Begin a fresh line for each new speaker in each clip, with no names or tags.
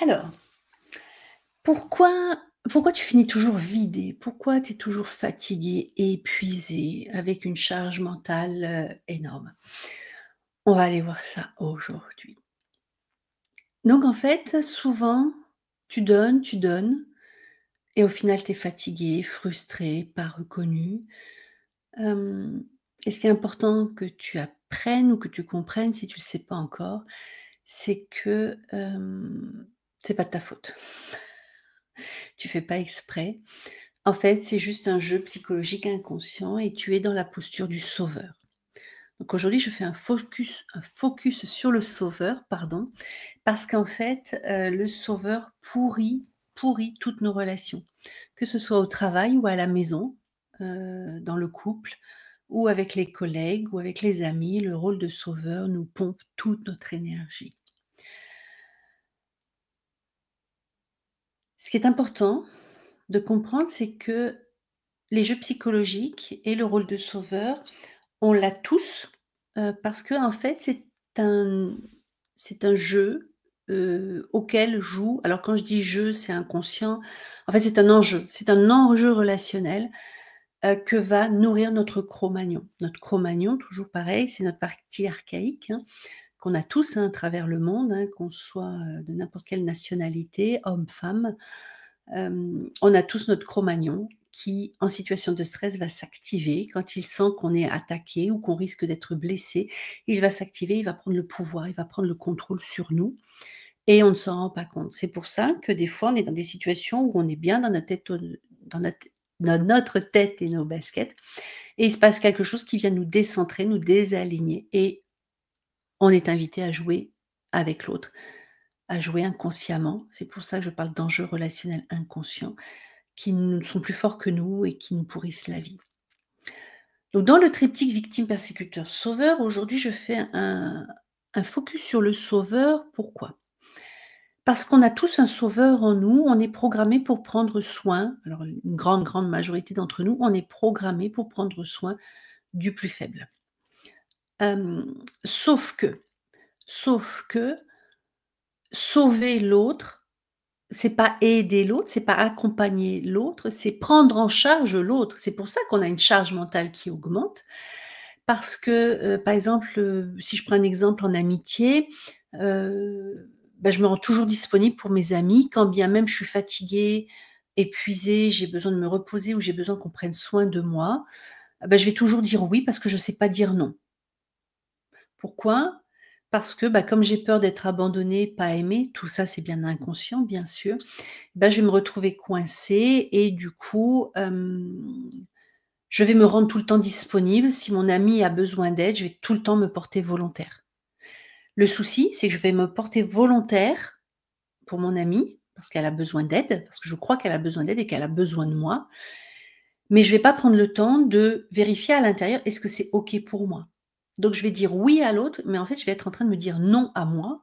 Alors, pourquoi tu finis toujours vidé? Pourquoi tu es toujours fatigué, épuisé, avec une charge mentale, énorme? On va aller voir ça aujourd'hui. Donc en fait, souvent, tu donnes et au final tu es fatigué, frustré, pas reconnu. Hem et ce qui est important que tu apprennes ou que tu comprennes, si tu le sais pas encore, c'est que, c'est pas de ta faute. Tu fais pas exprès. En fait, c'est juste un jeu psychologique inconscient et tu es dans la posture du sauveur. Donc aujourd'hui, je fais un focus sur le sauveur, pardon, parce qu'en fait, le sauveur pourrit toutes nos relations. Que ce soit au travail ou à la maison, dans le couple ou avec les collègues ou avec les amis, le rôle de sauveur nous pompe toute notre énergie. Ce qui est important de comprendre, c'est que les jeux psychologiques et le rôle de sauveur, on l'a tous, parce qu'en fait, un c'est un jeu, auquel joue alors quand je dis jeu, c'est inconscient. En fait, c'est un enjeu relationnel, que va nourrir notre Cro-Magnon. Notre Cro-Magnon, toujours pareil, c'est notre partie archaïque, hein, qu'on a tous, hein, à travers le monde, hein, qu'on soit, de n'importe quelle nationalité, homme, femme. On a tous notre Cro-Magnon qui, en situation de stress, va s'activer. Quand il sent qu'on est attaqué ou qu'on risque d'être blessé, il va s'activer, il va prendre le pouvoir, il va prendre le contrôle sur nous et on ne s'en rend pas compte. C'est pour ça que des fois, on est dans des situations où on est bien dans notre tête dans notre tête et nos baskets et il se passe quelque chose qui vient nous décentrer, nous désaligner et on est invité à jouer avec l'autre, à jouer inconsciemment. C'est pour ça que je parle d'enjeux relationnels inconscients qui ne sont plus forts que nous et qui nous pourrissent la vie. Donc dans le triptyque victime, persécuteur, sauveur, aujourd'hui je fais un focus sur le sauveur. Pourquoi? Parce qu'on a tous un sauveur en nous, on est programmé pour prendre soin, alors une grande, grande majorité d'entre nous, on est programmé pour prendre soin du plus faible. Hem, sauf que sauf que sauver l'autre, c'est pas aider l'autre, c'est pas accompagner l'autre, c'est prendre en charge l'autre. C'est pour ça qu'on a une charge mentale qui augmente parce que, par exemple, si je prends un exemple en amitié, je me rends toujours disponible pour mes amis quand bien même je suis fatiguée, épuisée, j'ai besoin de me reposer ou j'ai besoin qu'on prenne soin de moi, je vais toujours dire oui parce que je sais pas dire non. Pourquoi? Parce que, comme j'ai peur d'être abandonnée, pas aimée, tout ça c'est bien inconscient bien sûr, je vais me retrouver coincée et du coup, je vais me rendre tout le temps disponible. Si mon ami a besoin d'aide, je vais tout le temps me porter volontaire. Le souci, c'est que je vais me porter volontaire pour mon amie, parce qu'elle a besoin d'aide, parce que je crois qu'elle a besoin d'aide et qu'elle a besoin de moi, mais je vais pas prendre le temps de vérifier à l'intérieur, est-ce que c'est OK pour moi? Donc je vais dire oui à l'autre, mais en fait, je vais être en train de me dire non à moi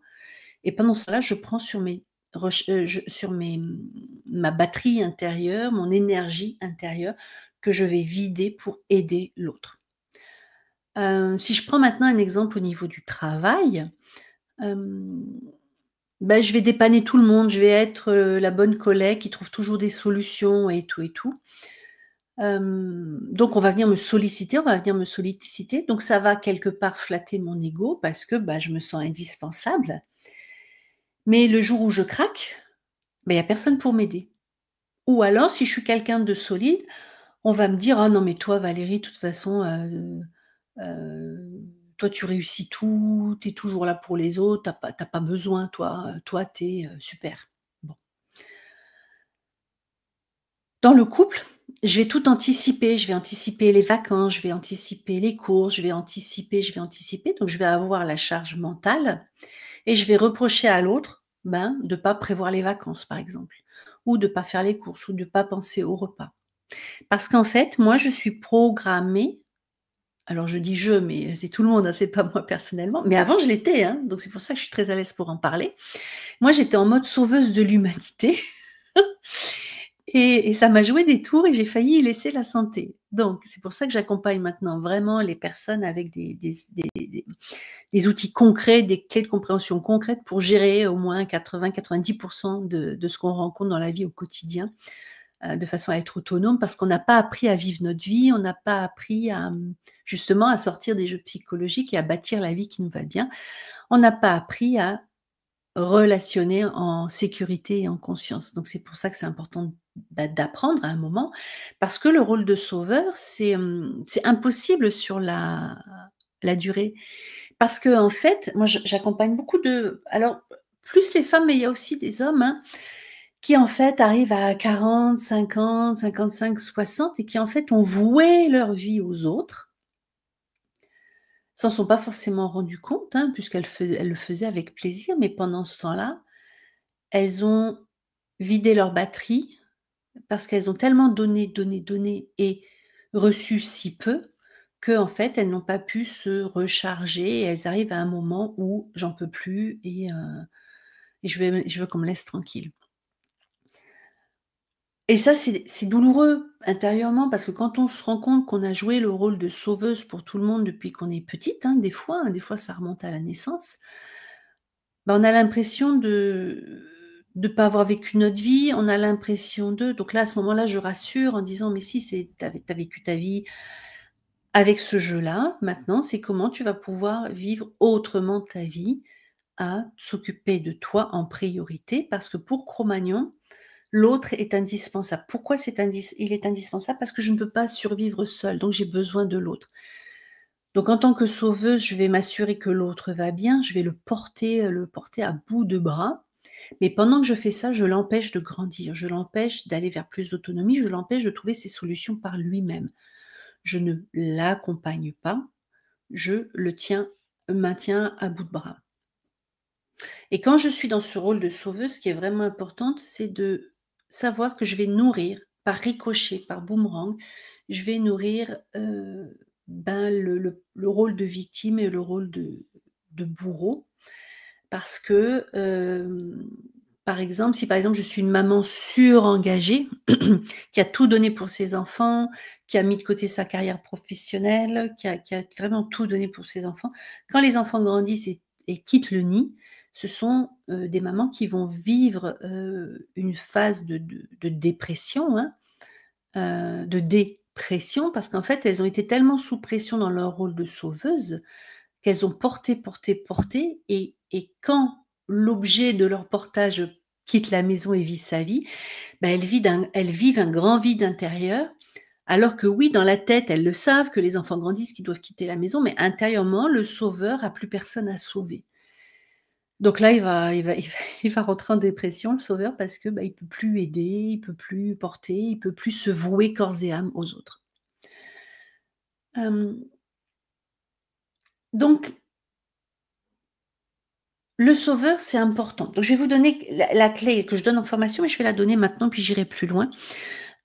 et pendant ce temps-là, je prends sur mes sur ma batterie intérieure, mon énergie intérieure que je vais vider pour aider l'autre. Si je prends maintenant un exemple au niveau du travail, hem, je vais dépanner tout le monde, je vais être, la bonne collègue qui trouve toujours des solutions et tout et tout. Donc on va venir me solliciter, donc ça va quelque part flatter mon ego parce que, je me sens indispensable. Mais le jour où je craque, il y a personne pour m'aider. Ou alors si je suis quelqu'un de solide, on va me dire: «Ah non mais toi Valérie, de toute façon, toi tu réussis tout, tu es toujours là pour les autres, tu as pas besoin toi, toi tu es, super». Bon. Dans le couple, je vais tout anticiper, je vais anticiper les vacances, je vais anticiper les courses, je vais anticiper, donc je vais avoir la charge mentale et je vais reprocher à l'autre, de pas prévoir les vacances par exemple, ou de pas faire les courses, ou de pas penser au repas. Parce qu'en fait, moi je suis programmée. Alors je dis «je», mais c'est tout le monde, hein, c'est pas moi personnellement, mais avant je l'étais, hein, donc c'est pour ça que je suis très à l'aise pour en parler. Moi, j'étais en mode sauveuse de l'humanité et ça m'a joué des tours et j'ai failli y laisser la santé. Donc c'est pour ça que j'accompagne maintenant vraiment les personnes avec des outils concrets, des clés de compréhension concrètes pour gérer au moins 80-90 de ce qu'on rencontre dans la vie au quotidien, de façon à être autonome parce qu'on n'a pas appris à vivre notre vie, on n'a pas appris à, justement à sortir des jeux psychologiques et à bâtir la vie qui nous va bien. On n'a pas appris à relationner en sécurité et en conscience. Donc c'est pour ça que c'est important, bah, d'apprendre à un moment, parce que le rôle de sauveur, c'est impossible sur la durée. Parce qu'en fait, moi j'accompagne beaucoup de alors plus les femmes, mais il y a aussi des hommes, hein, qui en fait arrivent à 40, 50, 55, 60 et qui en fait ont voué leur vie aux autres, s'en sont pas forcément rendus compte, hein, elles le faisaient avec plaisir, mais pendant ce temps-là, elles ont vidé leur batterie parce qu'elles ont tellement donné, donné, donné et reçu si peu qu'en fait, elles n'ont pas pu se recharger et elles arrivent à un moment où j'en peux plus et je veux qu'on me laisse tranquille. Et ça, c'est douloureux intérieurement parce que quand on se rend compte qu'on a joué le rôle de sauveuse pour tout le monde depuis qu'on est petite, hein, des fois ça remonte à la naissance, bah, on a l'impression de pas avoir vécu notre vie, on a l'impression donc là, à ce moment-là, je rassure en disant: «Mais si, tu as vécu ta vie avec ce jeu-là, maintenant, c'est comment tu vas pouvoir vivre autrement ta vie, à s'occuper de toi en priorité». Parce que pour Cro-Magnon, l'autre est indispensable. Pourquoi il est indispensable? Parce que je ne peux pas survivre seule, donc j'ai besoin de l'autre. Donc en tant que sauveuse, je vais m'assurer que l'autre va bien, je vais le porter à bout de bras. Mais pendant que je fais ça, je l'empêche de grandir, je l'empêche d'aller vers plus d'autonomie, je l'empêche de trouver ses solutions par lui-même. Je ne l'accompagne pas, je le maintiens à bout de bras. Et quand je suis dans ce rôle de sauveuse, ce qui est vraiment importante, c'est de savoir que je vais nourrir par ricochet, par boomerang, je vais nourrir, ben, le rôle de victime et le rôle de bourreau. Parce que, par exemple, si par exemple je suis une maman surengagée, qui a tout donné pour ses enfants, qui a mis de côté sa carrière professionnelle, qui a vraiment tout donné pour ses enfants. Quand les enfants grandissent et quittent le nid, ce sont, des mamans qui vont vivre, une phase de dépression, hein, de dépression parce qu'en fait, elles ont été tellement sous pression dans leur rôle de sauveuse qu'elles ont porté, porté, porté et quand l'objet de leur portage quitte la maison et vit sa vie, bah, elles vivent un grand vide intérieur, alors que oui, dans la tête, elles le savent que les enfants grandissent, qu'ils doivent quitter la maison, mais intérieurement, le sauveur a plus personne à sauver. Donc là, il va rentrer en dépression, le sauveur, parce que, bah, il peut plus aider, il peut plus porter, il peut plus se vouer corps et âme aux autres. Hem, donc le sauveur, c'est important. Donc je vais vous donner la clé que je donne en formation, mais je vais la donner maintenant, puis j'irai plus loin.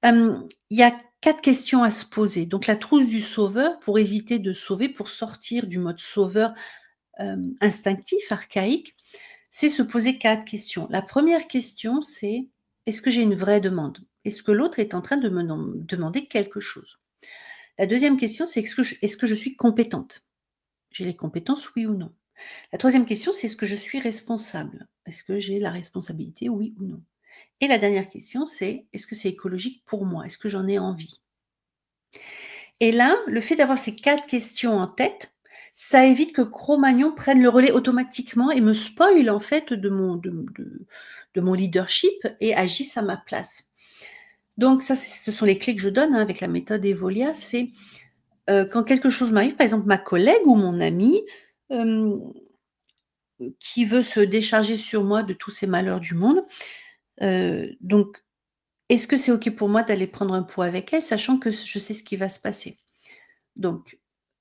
Il y a 4 questions à se poser. Donc la trousse du sauveur pour éviter de sauver, pour sortir du mode sauveur, instinctif, archaïque, c'est se poser 4 questions. La première question, c'est: «Est-ce que j'ai une vraie demande? Est-ce que l'autre est en train de me demander quelque chose?» La deuxième question, c'est: «Est-ce que je suis compétente? J'ai les compétences, oui ou non?» La troisième question, c'est: «Est-ce que je suis responsable? Est-ce que j'ai la responsabilité, oui ou non?» Et la dernière question, c'est: «Est-ce que c'est écologique pour moi? Est-ce que j'en ai envie?» Et là, le fait d'avoir ces 4 questions en tête, ça évite que Cro-Magnon prenne le relais automatiquement et me spoile en fait de mon leadership et agisse à ma place. Donc ça, ce sont les clés que je donne, hein, avec la méthode Evolia, c'est, quand quelque chose m'arrive, par exemple ma collègue ou mon ami, hem, qui veut se décharger sur moi de tous ces malheurs du monde, donc est-ce que c'est OK pour moi d'aller prendre un pot avec elle, sachant que je sais ce qui va se passer? Donc,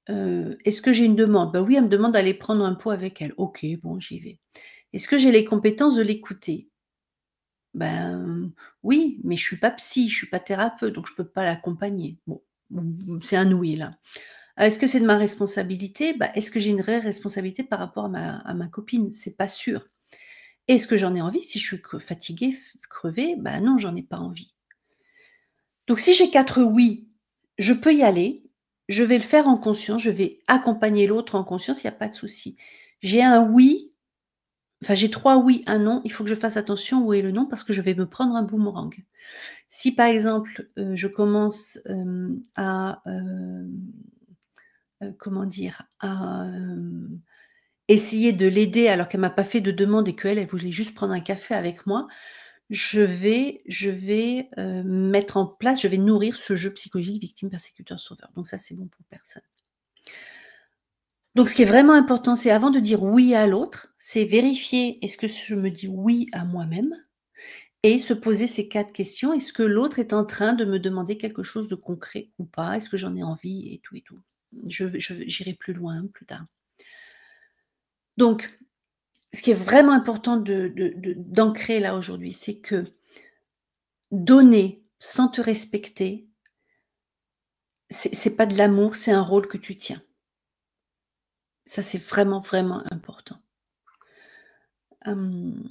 est-ce que j'ai une demande? Bah, oui, elle me demande d'aller prendre un pot avec elle. OK, bon, j'y vais. Est-ce que j'ai les compétences de l'écouter? Ben, oui, mais je suis pas psy, je suis pas thérapeute, donc je peux pas l'accompagner. Bon, c'est un oui là. Est-ce que c'est de ma responsabilité? Bah, est-ce que j'ai une vraie responsabilité par rapport à ma copine? C'est pas sûr. Est-ce que j'en ai envie? Si je suis fatiguée, crevée, bah, non, j'en ai pas envie. Donc si j'ai 4 oui, je peux y aller, je vais le faire en conscience, je vais accompagner l'autre en conscience, il y a pas de souci. J'ai un oui, enfin j'ai 3 oui, un non, il faut que je fasse attention où est le non parce que je vais me prendre un boomerang. Si par exemple, je commence, comment dire? Essayer de l'aider alors qu'elle m'a pas fait de demande et qu'elle, elle voulait juste prendre un café avec moi, je vais mettre en place, je vais nourrir ce jeu psychologique victime, persécuteur, sauveur. Donc ça, c'est bon pour personne. Donc ce qui est vraiment important, c'est avant de dire oui à l'autre, c'est vérifier est-ce que je me dis oui à moi-même et se poser ces 4 questions. Est-ce que l'autre est en train de me demander quelque chose de concret ou pas? Est-ce que j'en ai envie et tout et tout? J'irai plus loin plus tard. Donc ce qui est vraiment important d'ancrer là aujourd'hui, c'est que donner sans te respecter, c'est pas de l'amour, c'est un rôle que tu tiens. Ça, c'est vraiment, vraiment important. Hem,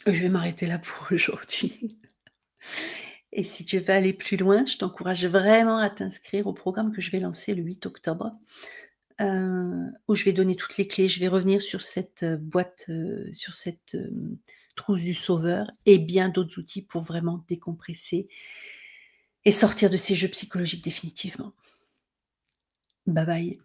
je vais m'arrêter là pour aujourd'hui et si tu veux aller plus loin, je t'encourage vraiment à t'inscrire au programme que je vais lancer le 8 octobre, où je vais donner toutes les clés. Je vais revenir sur cette, boîte, sur cette, trousse du sauveur et bien d'autres outils pour vraiment décompresser et sortir de ces jeux psychologiques définitivement. Bye bye.